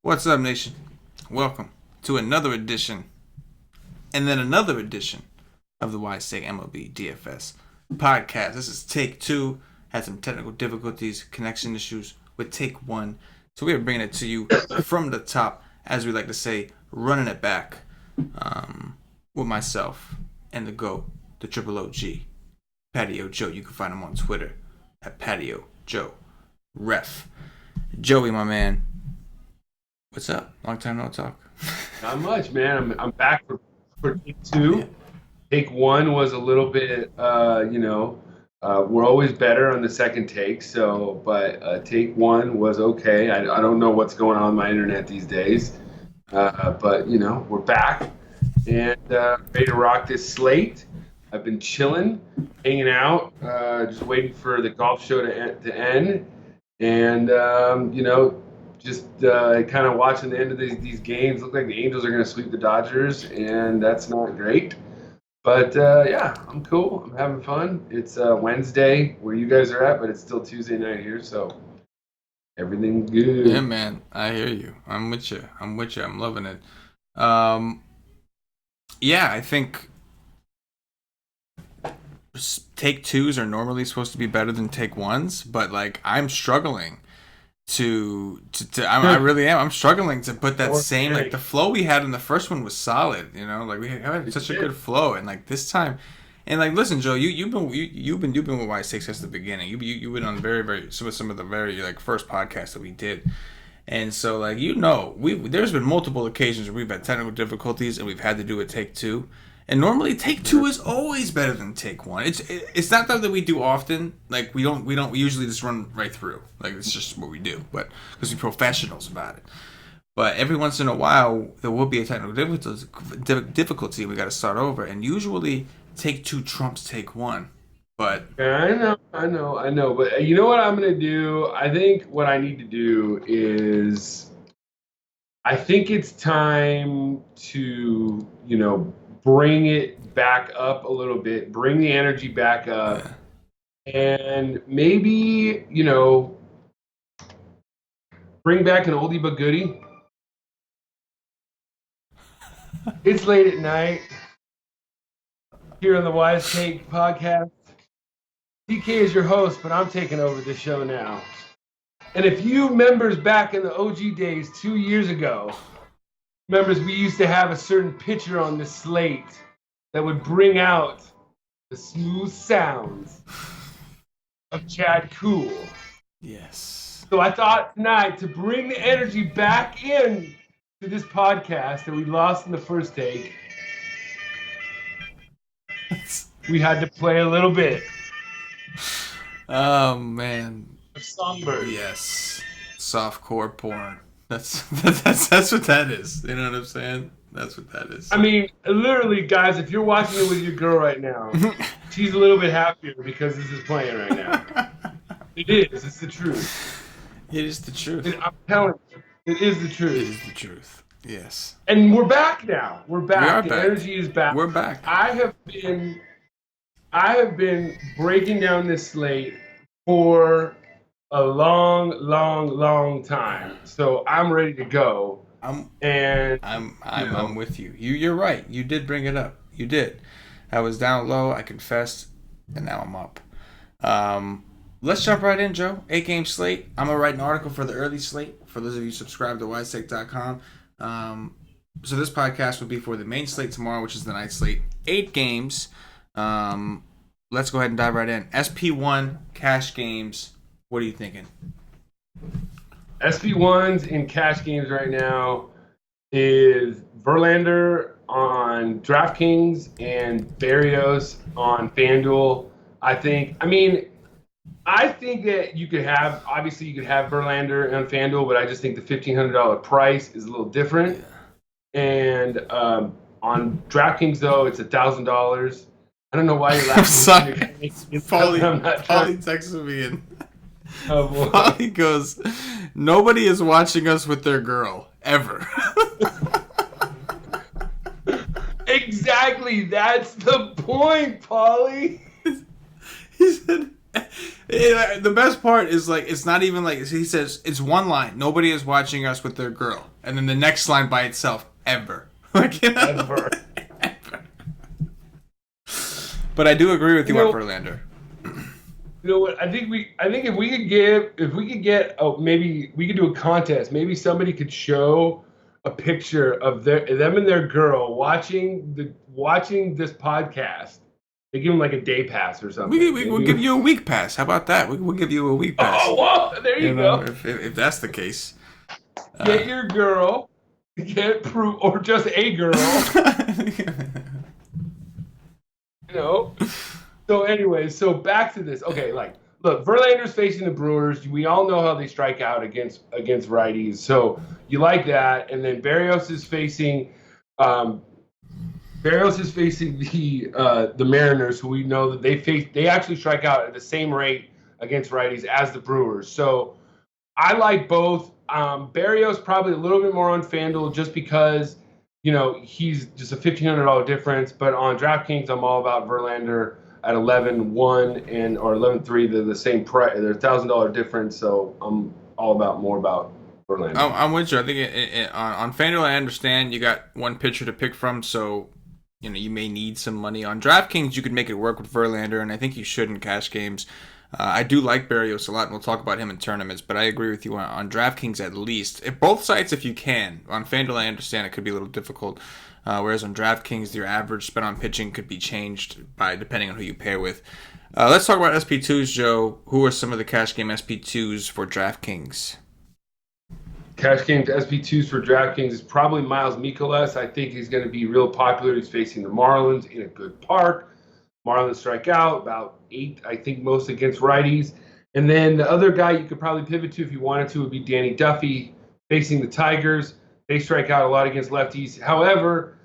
What's up, nation? Welcome to another edition, and then another edition of the Why Say MLB DFS podcast. This is take 2. Had some technical difficulties, connection issues with take 1. So we are bringing it to you from the top, as we like to say, running it back with myself and the GOAT, the Triple OG, Patio Joe. You can find him on Twitter at Patio Joe Ref. Joey, my man. What's up? Long time no talk. Not much, man. I'm back for take 2. Yeah. Take 1 was a little bit, we're always better on the second take. So, but take 1 was okay. I don't know what's going on my internet these days, but we're back and ready to rock this slate. I've been chilling, hanging out, just waiting for the golf show to end, and just kind of watching the end of these games. Look like the Angels are going to sweep the Dodgers, and that's not great. But, yeah, I'm cool. I'm having fun. It's Wednesday where you guys are at, but it's still Tuesday night here, so everything's good. Yeah, man. I hear you. I'm with you. I'm loving it. Yeah, I think take 2s are normally supposed to be better than take 1s, but, I'm struggling I really am. I'm struggling to put that same, the flow we had in the first one was solid, we had such a good flow, and this time, and listen, Joe, you've been with Y6 since the beginning. You've been on some of the very first podcasts that we did, and so there's been multiple occasions where we've had technical difficulties and we've had to do a take 2. And normally, take 2 is always better than take 1. It's not that we do often. We usually just run right through. It's just what we do. But because we're professionals about it. But every once in a while, there will be a technical difficulty. We got to start over. And usually, take 2 trumps take 1. But yeah, I know. But you know what I'm gonna do? I think what I need to do is, I think it's time to bring it back up a little bit, bring the energy back up, and maybe, bring back an oldie but goodie. It's late at night here on the Wise Take podcast. CK is your host, but I'm taking over the show now. And if you members back in the OG days 2 years ago, remembers we used to have a certain pitcher on the slate that would bring out the smooth sounds of Chad Cool. Yes. So I thought tonight to bring the energy back in to this podcast that we lost in the first take, we had to play a little bit. Oh, man. Of Songbird. Yes. Softcore porn. That's what that is. You know what I'm saying? That's what that is. I mean, literally, guys, if you're watching it with your girl right now, she's a little bit happier because this is playing right now. It is. It's the truth. It is the truth. I'm telling you, it is the truth. It is the truth. Yes. And we're back now. We're back. We are the back. Energy is back. We're back. I have bbin breaking down this slate for a long time. So I'm ready to go. I'm with you. You're right. You did bring it up. You did. I was down low, I confessed, and now I'm up. Let's jump right in, Joe. 8-game slate. I'm gonna write an article for the early slate for those of you subscribed to wisesec.com. So this podcast will be for the main slate tomorrow, which is the night slate. 8 games. Let's go ahead and dive right in. SP1 cash games. What are you thinking? SP1s in cash games right now is Verlander on DraftKings and Berrios on FanDuel. I think that you could have Verlander on FanDuel, but I just think the $1,500 price is a little different. Yeah. And on DraftKings, though, it's $1,000. I don't know why you're laughing. I'm sorry. Paulie texted me and Paulie goes, nobody is watching us with their girl, ever. Exactly. Exactly. That's the point, Paulie. He said, the best part is like, it's not even like, he says, it's one line. Nobody is watching us with their girl. And then the next line by itself, ever. Like, you know? Ever. But I do agree with you on Verlander. You know what? I think if we could get, maybe we could do a contest. Maybe somebody could show a picture of them and their girl watching this podcast. They give them like a day pass or something. We'll give you a week pass. How about that? We'll give you a week pass. Oh, well, there you go. If that's the case. Get your girl. Get proof, or just a girl. You know? So anyway, so back to this. Okay, like, look, Verlander's facing the Brewers. We all know how they strike out against righties. So you like that. And then Berrios is facing the Mariners, who we know that they actually strike out at the same rate against righties as the Brewers. So I like both. Berrios probably a little bit more on FanDuel just because, you know, he's just a $1,500 difference. But on DraftKings, I'm all about Verlander at 11-1 or 11-3. They're the same price. They're $1,000 difference. So I'm all about Verlander. I'm with you. I think on FanDuel, I understand you got one pitcher to pick from, so you know you may need some money. On DraftKings, you could make it work with Verlander, and I think you should in cash games. I do like Berrios a lot, and we'll talk about him in tournaments, but I agree with you on DraftKings at least. At both sites, if you can. On FanDuel, I understand it could be a little difficult, whereas on DraftKings, your average spend on pitching could be changed depending on who you pair with. Let's talk about SP2s, Joe. Who are some of the cash game SP2s for DraftKings? Cash game to SP2s for DraftKings is probably Miles Mikolas. I think he's going to be real popular. He's facing the Marlins in a good park. Marlins strike out about 8, I think, most against righties. And then the other guy you could probably pivot to if you wanted to would be Danny Duffy facing the Tigers. They strike out a lot against lefties. However,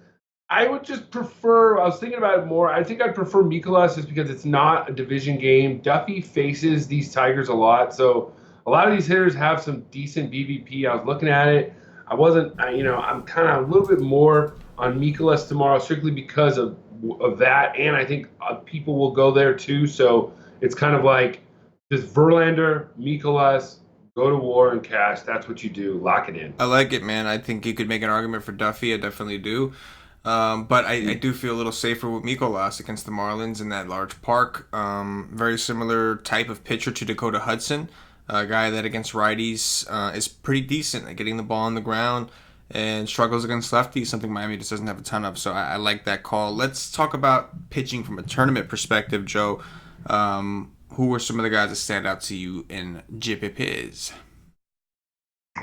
I would just prefer, I was thinking about it more, I think I'd prefer Mikolas just because it's not a division game. Duffy faces these Tigers a lot, so a lot of these hitters have some decent BVP. I was looking at it. I'm kind of a little bit more on Mikolas tomorrow strictly because of that, and I think people will go there too. So it's kind of like just Verlander, Mikolas, go to war and cash. That's what you do. Lock it in. I like it, man. I think you could make an argument for Duffy. I definitely do. But I do feel a little safer with Mikolas against the Marlins in that large park. Very similar type of pitcher to Dakota Hudson. A guy that against righties is pretty decent at getting the ball on the ground and struggles against lefties, something Miami just doesn't have a ton of. So I like that call. Let's talk about pitching from a tournament perspective, Joe. Who were some of the guys that stand out to you in GPPs?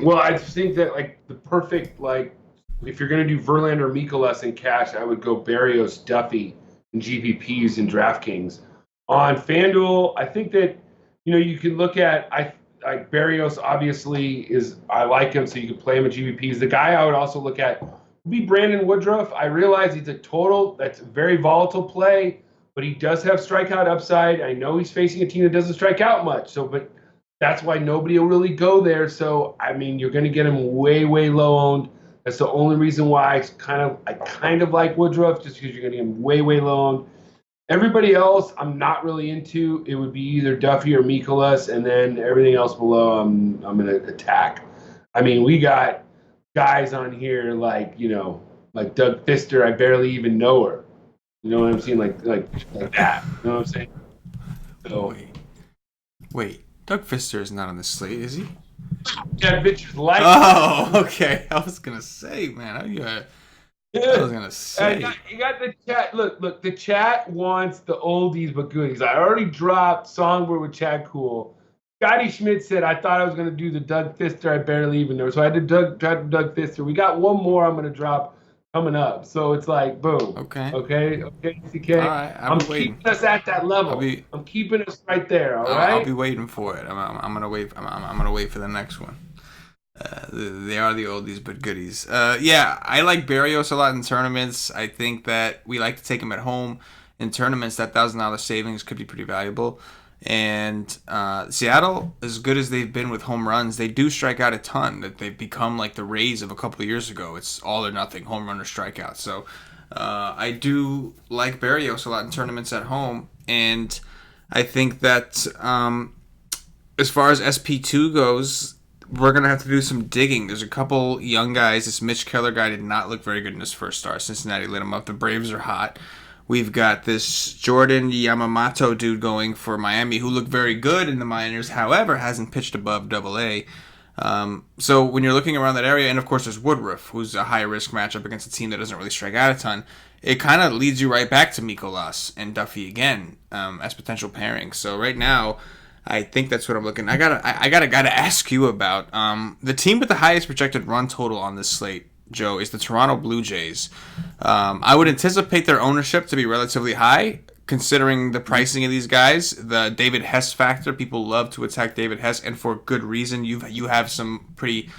Well, I think that like the perfect, like if you're going to do Verlander, Mikolas in cash, I would go Berrios, Duffy in GPPs and DraftKings. On FanDuel, I think that you can look at like Berrios obviously I like him, so you can play him at GPPs. The guy I would also look at would be Brandon Woodruff. I realize he's that's a very volatile play, but he does have strikeout upside. I know he's facing a team that doesn't strike out much, but that's why nobody will really go there. So I mean, you're going to get him way, way low owned. That's the only reason why I kind of like Woodruff, just because you're going to get him way, way low owned. Everybody else, I'm not really into. It would be either Duffy or Mikolas, and then everything else below, I'm going to attack. I mean, we got guys on here like Doug Fister. I barely even know her. You know what I'm saying? Like that. You know what I'm saying? So, wait. Doug Fister is not on the slate, is he? That bitch is like. Oh, okay. I was gonna say, man. I was gonna say. You got the chat. Look. The chat wants the oldies but goodies. I already dropped Songbird with Chad Cool. Scotty Schmidt said I thought I was gonna do the Doug Fister. I barely even know. So I did Doug Fister. We got one more I'm gonna drop coming up. So it's like boom. Okay, CK. All right. I'm keeping us at that level. I'm keeping us right there. All right. I'll be waiting for it. I'm gonna wait. I'm gonna wait for the next one. They are the oldies but goodies. Yeah, I like Berrios a lot in tournaments. I think that we like to take him at home in tournaments. That $1,000 savings could be pretty valuable. And Seattle, as good as they've been with home runs, they do strike out a ton. That they've become like the Rays of a couple of years ago. It's all or nothing, home run or strikeout. So I do like Barrios a lot in tournaments at home, and I think that as far as SP2 goes, we're going to have to do some digging. There's a couple young guys. This Mitch Keller guy did not look very good in his first start. Cincinnati lit him up. The Braves are hot. We've got this Jordan Yamamoto dude going for Miami who looked very good in the minors, however, hasn't pitched above Double-A. So when you're looking around that area, and of course there's Woodruff, who's a high-risk matchup against a team that doesn't really strike out a ton, it kind of leads you right back to Mikolas and Duffy again as potential pairings. So right now, I think that's what I'm looking. I gotta ask you about the team with the highest projected run total on this slate, Joe, is the Toronto Blue Jays. I would anticipate their ownership to be relatively high, considering the pricing of these guys. The David Hess factor, people love to attack David Hess, and for good reason. You have some pretty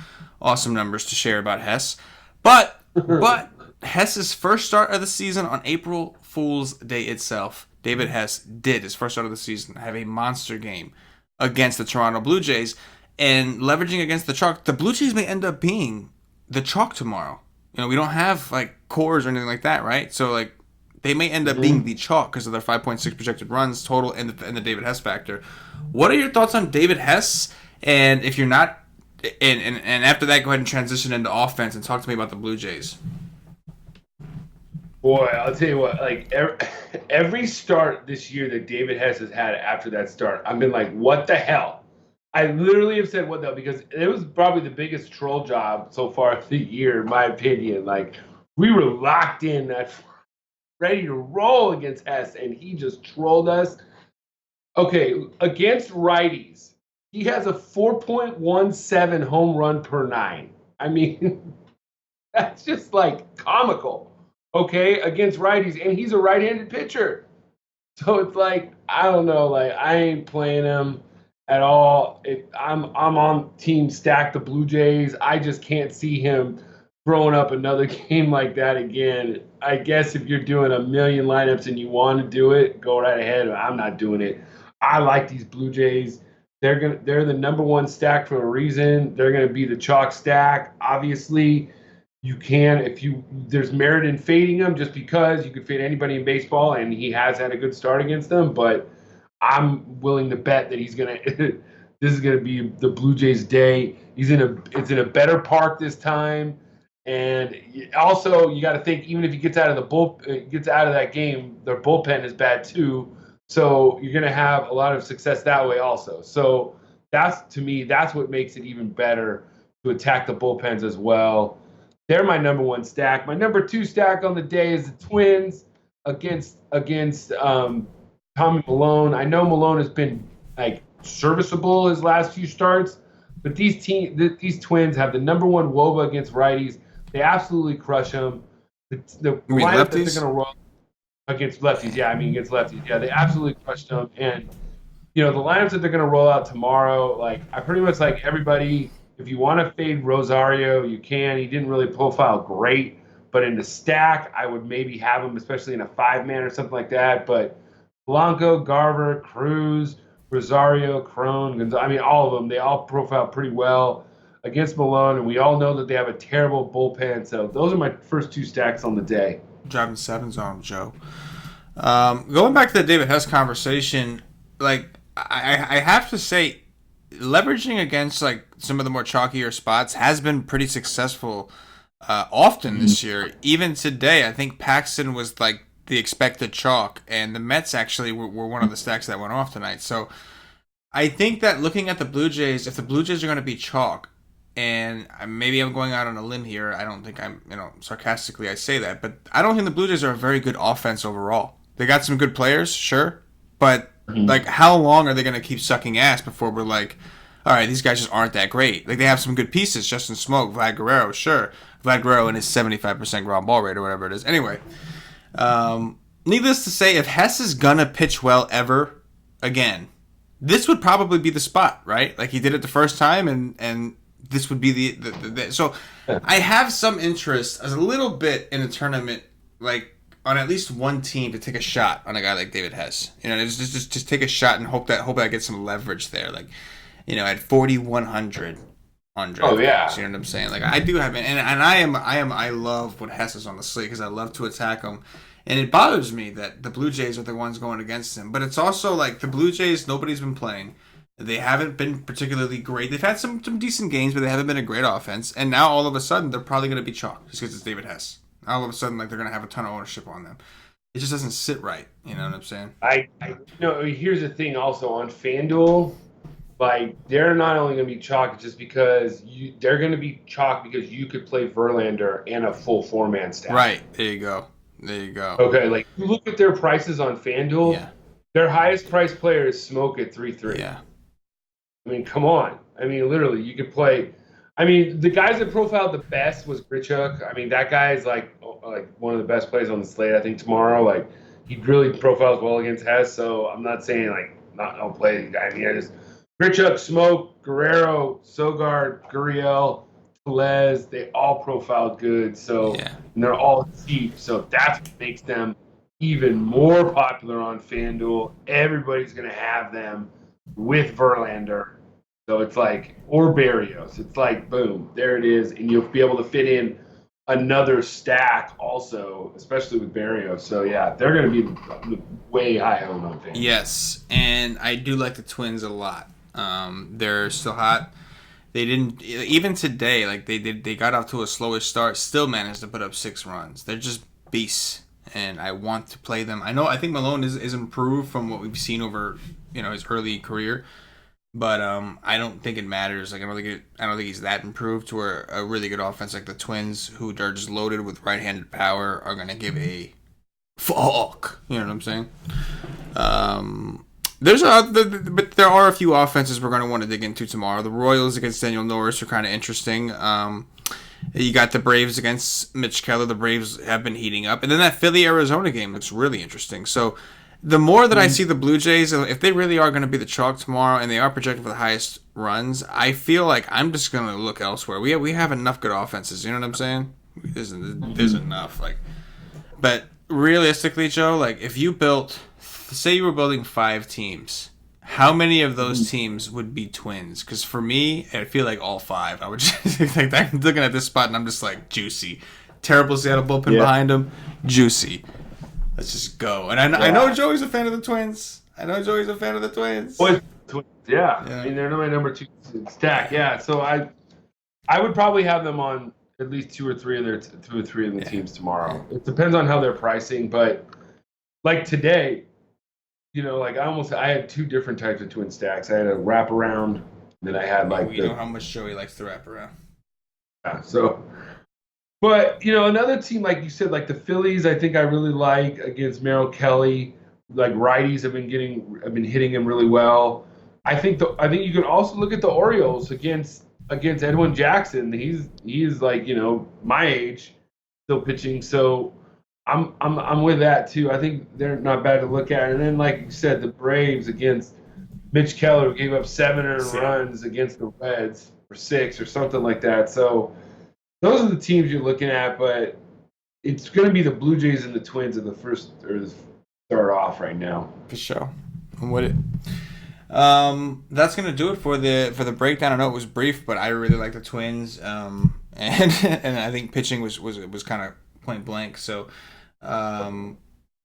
awesome numbers to share about Hess, but Hess's first start of the season on April Fool's Day itself, David Hess did his first start of the season have a monster game against the Toronto Blue Jays, and leveraging against the chalk, the Blue Jays may end up being the chalk tomorrow. You know, we don't have like cores or anything like that, right? So like they may end up being the chalk because of their 5.6 projected runs total and the David Hess factor. What are your thoughts on David Hess? And if you're not, and after that, go ahead and transition into offense and talk to me about the Blue Jays. Boy, I'll tell you what, like every start this year that David Hess has had after that start, I've been like, what the hell? I literally have said what the hell, because it was probably the biggest troll job so far of the year, in my opinion. Like, we were locked in, that ready to roll against Hess, and he just trolled us. Okay, against righties, he has a 4.17 home run per 9. I mean, that's just like comical. Okay, against righties, and he's a right-handed pitcher. So it's like, I don't know, like I ain't playing him at all. I'm on team stack the Blue Jays. I just can't see him throwing up another game like that again. I guess if you're doing a million lineups and you want to do it, go right ahead. I'm not doing it. I like these Blue Jays. They're the number one stack for a reason. They're gonna be the chalk stack. Obviously, you can, there's merit in fading him, just because you could fade anybody in baseball, and he has had a good start against them. But I'm willing to bet that he's gonna. This is gonna be the Blue Jays' day. It's in a better park this time, and also you got to think, even if he gets out of that game, their bullpen is bad too. So you're gonna have a lot of success that way also. So to me, that's what makes it even better to attack the bullpens as well. They're my number one stack. My number two stack on the day is the Twins against Tommy Malone. I know Malone has been like serviceable his last few starts, but these Twins have the number one WOBA against righties. They absolutely crush them. The lineup that they're going to roll against lefties, against lefties, they absolutely crushed them. And the lineups that they're going to roll out tomorrow, like I pretty much like everybody. If you want to fade Rosario, you can. He didn't really profile great, but in the stack, I would maybe have him, especially in a 5-man or something like that. But Blanco, Garver, Cruz, Rosario, Crone, Gonzalez, all of them, they all profile pretty well against Malone, and we all know that they have a terrible bullpen. So those are my first two stacks on the day. Driving sevens on him, Joe. Going back to the David Hess conversation, like I have to say, leveraging against like some of the more chalkier spots has been pretty successful often this year. Even today, I think Paxton was like the expected chalk, and the Mets actually were one of the stacks that went off tonight. So I think that looking at the Blue Jays, if the Blue Jays are going to be chalk, and maybe I'm going out on a limb here, I don't think I'm, sarcastically I say that, but I don't think the Blue Jays are a very good offense overall. They got some good players, sure, but like, how long are they going to keep sucking ass before we're like, all right, these guys just aren't that great? Like, they have some good pieces. Justin Smoke, Vlad Guerrero, sure. Vlad Guerrero and his 75% ground ball rate or whatever it is. Anyway, needless to say, if Hess is going to pitch well ever again, this would probably be the spot, right? Like, he did it the first time, and this would be the So I have some interest, as a little bit, in a tournament, like, on at least one team to take a shot on a guy like David Hess. Just take a shot and hope that I get some leverage there. Like, at 4,100, on Oh DraftKings. yeah. You know what I'm saying? Like I do have it, and I love when Hess is on the slate because I love to attack him. And it bothers me that the Blue Jays are the ones going against him. But it's also like the Blue Jays, nobody's been playing. They haven't been particularly great. They've had some decent games, but they haven't been a great offense. And now all of a sudden, they're probably going to be chalked just because it's David Hess. All of a sudden, like they're going to have a ton of ownership on them. It just doesn't sit right. You know what I'm saying? Here's the thing. Also on FanDuel, like they're not only going to be chalked just because they're going to be chalked because you could play Verlander and a full 4-man stack. Right. There you go. There you go. Okay, like you look at their prices on FanDuel. Yeah. Their highest priced player is Smoke at 3-3. Yeah. I mean, come on. I mean, literally, you could play. I mean, the guys that profiled the best was Grichuk. I mean, that guy is like one of the best plays on the slate. I think tomorrow, like he really profiles well against Hess. So I'm not saying like don't play the guy. I mean, Grichuk, Smoke, Guerrero, Sogard, Gurriel, Tellez. They all profiled good. So and they're all cheap. So that's what makes them even more popular on FanDuel. Everybody's gonna have them with Verlander. So it's like, or Barrios. It's like, boom, there it is. And you'll be able to fit in another stack also, especially with Barrios. So, yeah, they're going to be way high owned on FanDuel. Yes, and I do like the Twins a lot. They're still hot. They didn't, even today, like they got off to a slower start, still managed to put up 6 runs. They're just beasts, and I want to play them. I think Malone is improved from what we've seen over, his early career. But I don't think it matters. Like I don't think he's that improved to where a really good offense like the Twins, who are just loaded with right-handed power, are gonna give a fuck. You know what I'm saying? But there are a few offenses we're gonna want to dig into tomorrow. The Royals against Daniel Norris are kind of interesting. You got the Braves against Mitch Keller. The Braves have been heating up, and then that Philly-Arizona game looks really interesting. So. The more that I see the Blue Jays, if they really are going to be the chalk tomorrow and they are projected for the highest runs, I feel like I'm just going to look elsewhere. We have enough good offenses. You know what I'm saying? There's enough. But realistically, Joe, like if you say you were building 5 teams, how many of those teams would be Twins? Because for me, I feel like all 5. I would just like I'm looking at this spot and I'm just like juicy. Terrible Seattle bullpen behind them, juicy. Let's just go. And I know Joey's a fan of the Twins. Boys, yeah. I mean, they're my number 2 stack. Yeah. So I would probably have them on at least 2 or 3 of the teams tomorrow. It depends on how they're pricing, but like today, I had 2 different types of twin stacks. I had a wraparound, then I had like know how much Joey likes to wrap around. Yeah. So. But, another team, like you said, like the Phillies, I think I really like against Merrill Kelly. Like righties have been hitting him really well. I think you can also look at the Orioles against Edwin Jackson. He's like, my age, still pitching. So I'm with that too. I think they're not bad to look at. And then, like you said, the Braves against Mitch Keller, who gave up 7 earned runs against the Reds, or 6 or something like that. So those are the teams you're looking at, but it's going to be the Blue Jays and the Twins in the first or the start off right now. For sure, I'm with it. That's going to do it for the breakdown. I know it was brief, but I really like the Twins, and I think pitching was kind of point blank. So.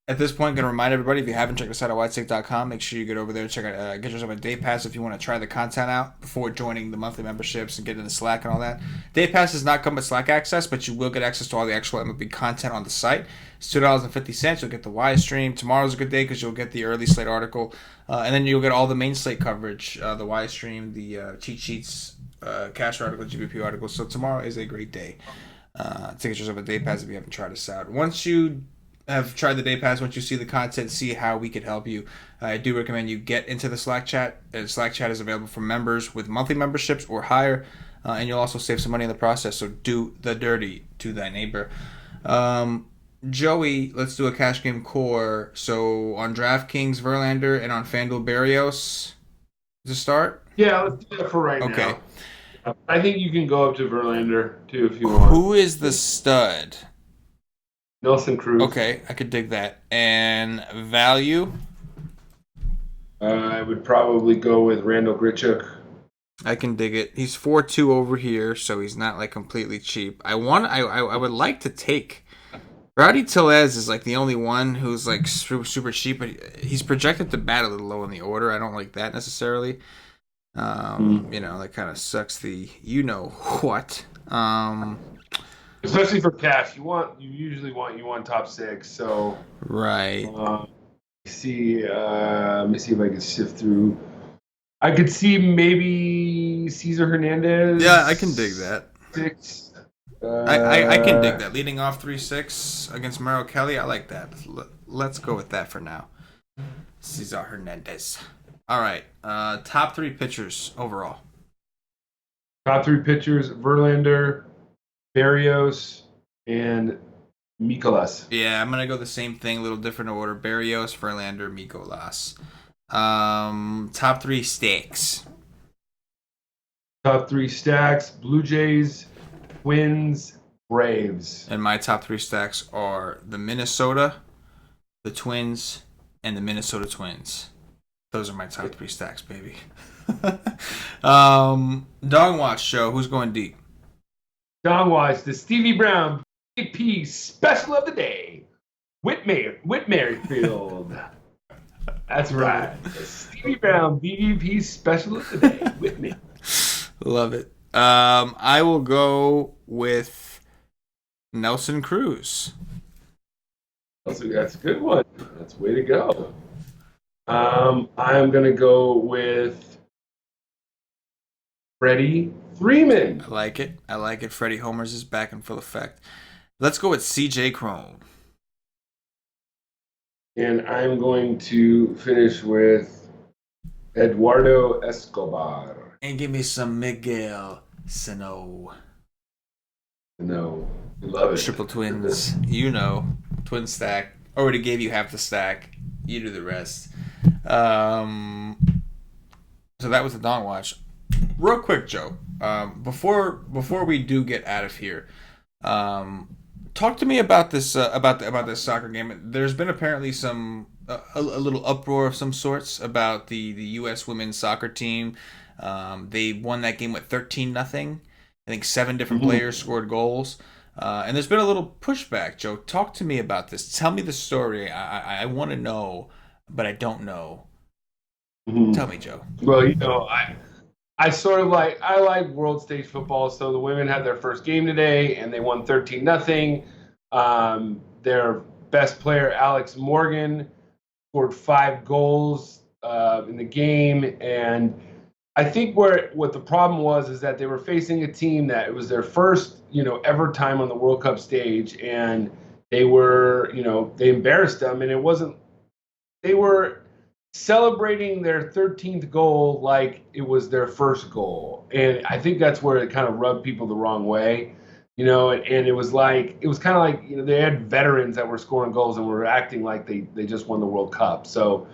At this point, going to remind everybody, if you haven't checked us out at whitesafe.com, make sure you get over there and check out, get yourself a day pass if you want to try the content out before joining the monthly memberships and get into Slack and all that. Day pass does not come with Slack access, but you will get access to all the actual MLB content on the site. It's $2.50. You'll get the Y stream. Tomorrow's a good day because you'll get the early slate article, and then you'll get all the main slate coverage, the Y stream, the cheat sheets, cash article, GBP articles. So tomorrow is a great day to get yourself a day pass if you haven't tried us out. Once you have tried the day pass, once you see the content, see how we could help you, I do recommend you get into the Slack chat. Slack chat is available for members with monthly memberships or higher, and you'll also save some money in the process. So do the dirty to thy neighbor. Joey, let's do a cash game core. So on DraftKings, Verlander, and on FanDuel, Barrios to start? Yeah, let's do that for right now. I think you can go up to Verlander too if you want. Who is the stud? Nelson Cruz. Okay, I could dig that. And value? I would probably go with Randall Grichuk. I can dig it. He's 4-2 over here, so he's not like completely cheap. I would like to take Rowdy Tellez is like the only one who's like super cheap, but he's projected to bat a little low in the order. I don't like that necessarily. That kind of sucks the what. Especially for cash, you usually want top 6. So right. Let me see if I can sift through. I could see maybe Cesar Hernandez. Yeah, I can dig that. 6. I can dig that. Leading off 3-6 against Merrill Kelly, I like that. Let's go with that for now. Cesar Hernandez. All right. Top 3 pitchers overall. Top 3 pitchers: Verlander, Berrios, and Mikolas. Yeah, I'm gonna go the same thing, a little different order. Berrios, Verlander, Mikolas. Top 3 stacks. Top 3 stacks: Blue Jays, Twins, Braves. And my top 3 stacks are the Minnesota, the Twins, and the Minnesota Twins. Those are my top 3 stacks, baby. Dog Watch Show. Who's going deep? Dog Watch, the Stevie Brown BP special of the day. Whit Merrifield. That's right. The Stevie Brown BVP special of the day. Whit Merrifield. Love it. I will go with Nelson Cruz. That's a good one. That's way to go. I'm going to go with Freddie Freeman. I like it. Freddie Homers is back in full effect. Let's go with CJ013. And I'm going to finish with Eduardo Escobar. And give me some Miguel Sano. No, I love it. Triple twins. Twin stack. Already gave you half the stack. You do the rest. So that was the Don Watch. Real quick, Joe. Before we do get out of here, talk to me about this about this soccer game. There's been apparently a little uproar of some sorts about the U.S. women's soccer team. They won that game with 13-0. I think 7 different players scored goals. And there's been a little pushback, Joe. Talk to me about this. Tell me the story. I want to know, but I don't know. Tell me, Joe. Well, I sort of I like world stage football. So the women had their first game today, and they won 13-0. Their best player, Alex Morgan, scored 5 goals in the game, and I think what the problem was is that they were facing a team that it was their first, ever time on the World Cup stage, and they embarrassed them, and it wasn't. They were celebrating their 13th goal like it was their first goal, and I think that's where it kind of rubbed people the wrong way, and it was kind of like they had veterans that were scoring goals and were acting like they just won the World Cup, so.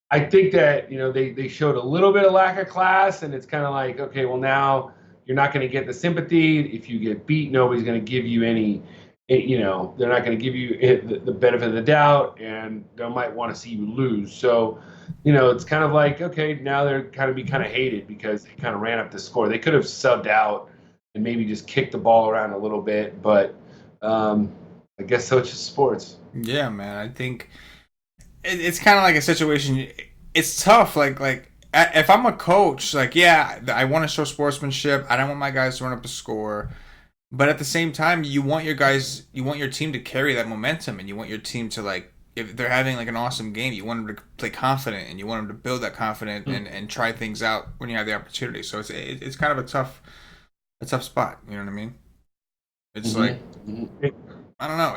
I think that, they showed a little bit of lack of class, and it's kind of like, okay, well, now you're not going to get the sympathy. If you get beat, nobody's going to give you any, they're not going to give you the benefit of the doubt, and they might want to see you lose. So, it's kind of like, okay, now they're kind of hated because they kind of ran up the score. They could have subbed out and maybe just kicked the ball around a little bit, but I guess so. It's just sports. Yeah, man. I think it's kind of like a situation. It's tough. Like if I'm a coach, I want to show sportsmanship. I don't want my guys to run up the score, but at the same time, you want your team to carry that momentum, and you want your team to if they're having an awesome game, you want them to play confident, and you want them to build that confidence and try things out when you have the opportunity. So it's kind of a tough spot. You know what I mean? It's I don't know.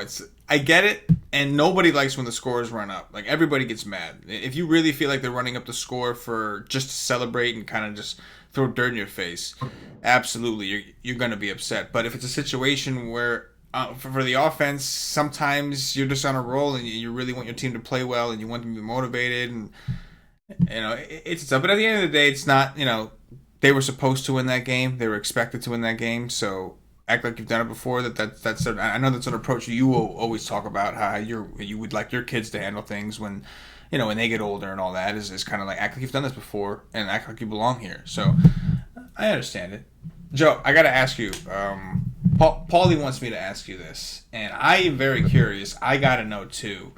I get it, and nobody likes when the scores run up. Everybody gets mad. If you really feel like they're running up the score for just to celebrate and kind of just throw dirt in your face, absolutely, you're going to be upset. But if it's a situation where for the offense, sometimes you're just on a roll and you really want your team to play well and you want them to be motivated, and it's tough. But at the end of the day, it's not. They were supposed to win that game. They were expected to win that game. So. Act like you've done it before. I know that's an approach you will always talk about, how you would like your kids to handle things when they get older and all that is kind of like act like you've done this before and act like you belong here. So I understand it. Joe, I got to ask you. Paulie wants me to ask you this, and I am very curious. I got to know too.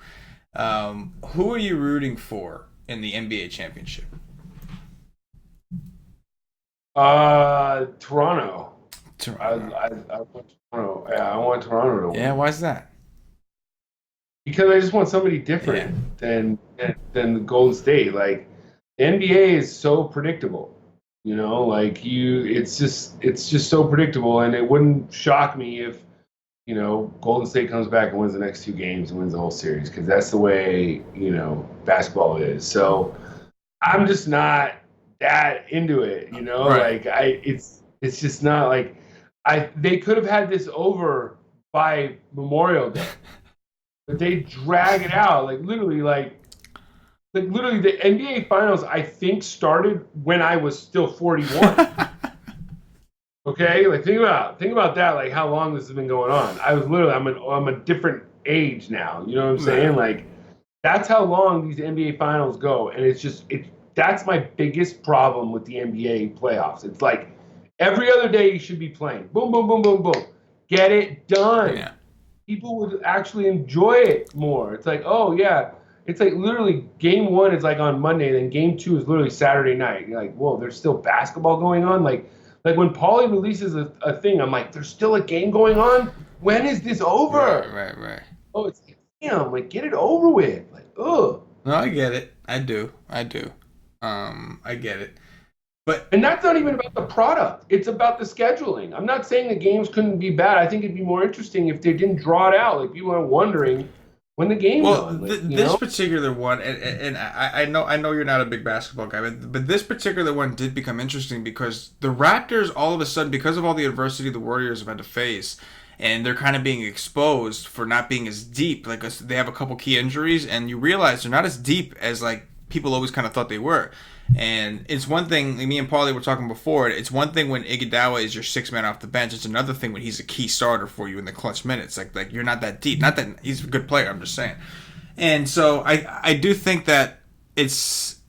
Who are you rooting for in the NBA championship? Toronto. Toronto. I want Toronto. Yeah, I want Toronto to win. Yeah, why's that? Because I just want somebody different than the Golden State. Like the NBA is so predictable. It's just so predictable, and it wouldn't shock me if Golden State comes back and wins the next 2 games and wins the whole series, because that's the way basketball is. So I'm just not that into it. Right. It's just not like they could have had this over by Memorial Day. But they drag it out, literally the NBA Finals, I think, started when I was still 41. Okay, think about that, like how long this has been going on. I'm a different age now. You know what I'm saying? Like that's how long these NBA Finals go, and that's my biggest problem with the NBA playoffs. It's like every other day you should be playing. Boom, boom, boom, boom, boom. Get it done. Yeah. People would actually enjoy it more. It's like, oh yeah, it's like literally game 1 is like on Monday, then game 2 is literally Saturday night. You're like, whoa, there's still basketball going on. Like when Paulie releases a thing, I'm like, there's still a game going on. When is this over? Right. Oh, it's damn, like get it over with. Like, ugh. No, I get it. I do. I get it. And that's not even about the product. It's about the scheduling. I'm not saying the games couldn't be bad. I think it'd be more interesting if they didn't draw it out. Like people are wondering when the game's on. This particular one, and I know you're not a big basketball guy, but this particular one did become interesting because the Raptors, all of a sudden, because of all the adversity the Warriors have had to face, and they're kind of being exposed for not being as deep. Like they have a couple key injuries, and you realize they're not as deep as like people always kind of thought they were. And it's one thing, like me and Paulie were talking before, it's one thing when Iguodala is your 6 man off the bench. It's another thing when he's a key starter for you in the clutch minutes. Like you're not that deep. Not that he's a good player, I'm just saying. And so I do think that it's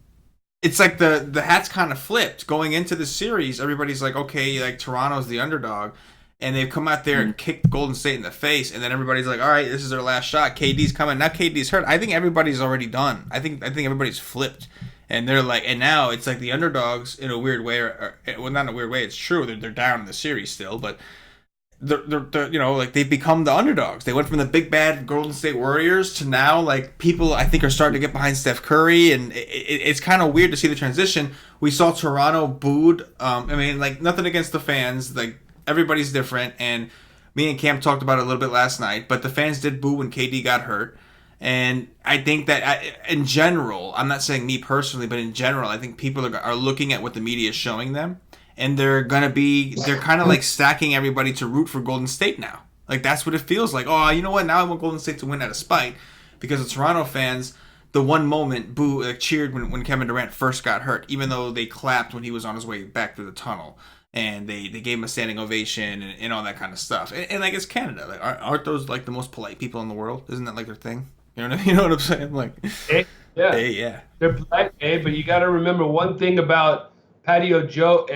like the hat's kind of flipped. Going into the series, everybody's like, okay, like Toronto's the underdog. And they've come out there and kicked Golden State in the face, and then everybody's like, all right, this is their last shot. KD's coming. Now KD's hurt. I think everybody's already done. I think everybody's flipped. And they're like, and now it's like the underdogs in a weird way, well, not in a weird way. It's true they're down in the series still, but they're like they've become the underdogs. They went from the big bad Golden State Warriors to now like people I think are starting to get behind Steph Curry, and it's kind of weird to see the transition. We saw Toronto booed. I mean, like nothing against the fans, like everybody's different, and me and Cam talked about it a little bit last night. But the fans did boo when KD got hurt. And I think that in general, I'm not saying me personally, but in general, I think people are looking at what the media is showing them, and they're kind of like stacking everybody to root for Golden State now. Like that's what it feels like. Oh, you know what? Now I want Golden State to win out of spite, because the Toronto fans, the one moment cheered when Kevin Durant first got hurt, even though they clapped when he was on his way back through the tunnel, and they gave him a standing ovation and all that kind of stuff. And like it's Canada, like aren't those like the most polite people in the world? Isn't that like their thing? You know what I'm saying? Like, yeah. They're polite, but you got to remember one thing about Patio Joe,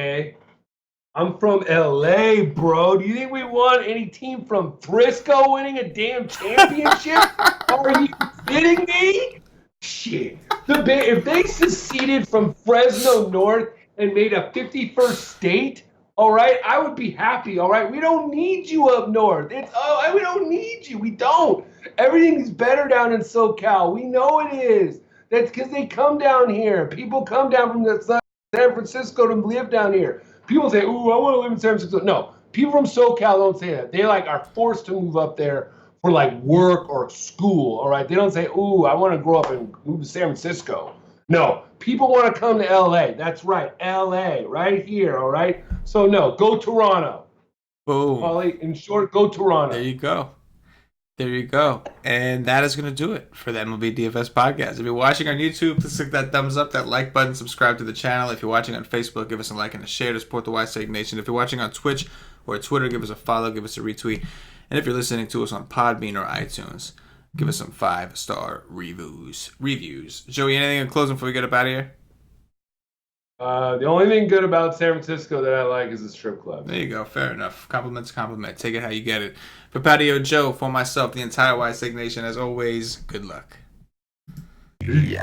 I'm from LA, bro. Do you think we want any team from Frisco winning a damn championship? Are you kidding me? Shit. If they seceded from Fresno North and made a 51st state, all right, I would be happy. All right, we don't need you up north. We don't need you. We don't. Everything's better down in SoCal. We know it is. That's because they come down here. People come down from San Francisco to live down here. People say, "Ooh, I want to live in San Francisco." No, people from SoCal don't say that. They are forced to move up there for like work or school. All right, they don't say, "Ooh, I want to grow up and move to San Francisco." No, people want to come to LA. That's right, LA, right here. All right. So no, go Toronto. Boom. Paulie, in short, go Toronto. There you go. And that is going to do it for the MLB DFS podcast. If you're watching on YouTube, please click that thumbs up, that like button, subscribe to the channel. If you're watching on Facebook, give us a like and a share to support the White State Nation. If you're watching on Twitch or Twitter, give us a follow, give us a retweet. And if you're listening to us on Podbean or iTunes, give us some 5-star reviews. Joey, anything in closing before we get up out of here? The only thing good about San Francisco that I like is the strip club. There you go. Fair enough. Compliments, compliment. Take it how you get it. For Patio Joe, for myself, the entire White Stick Nation, as always, good luck. Yeah.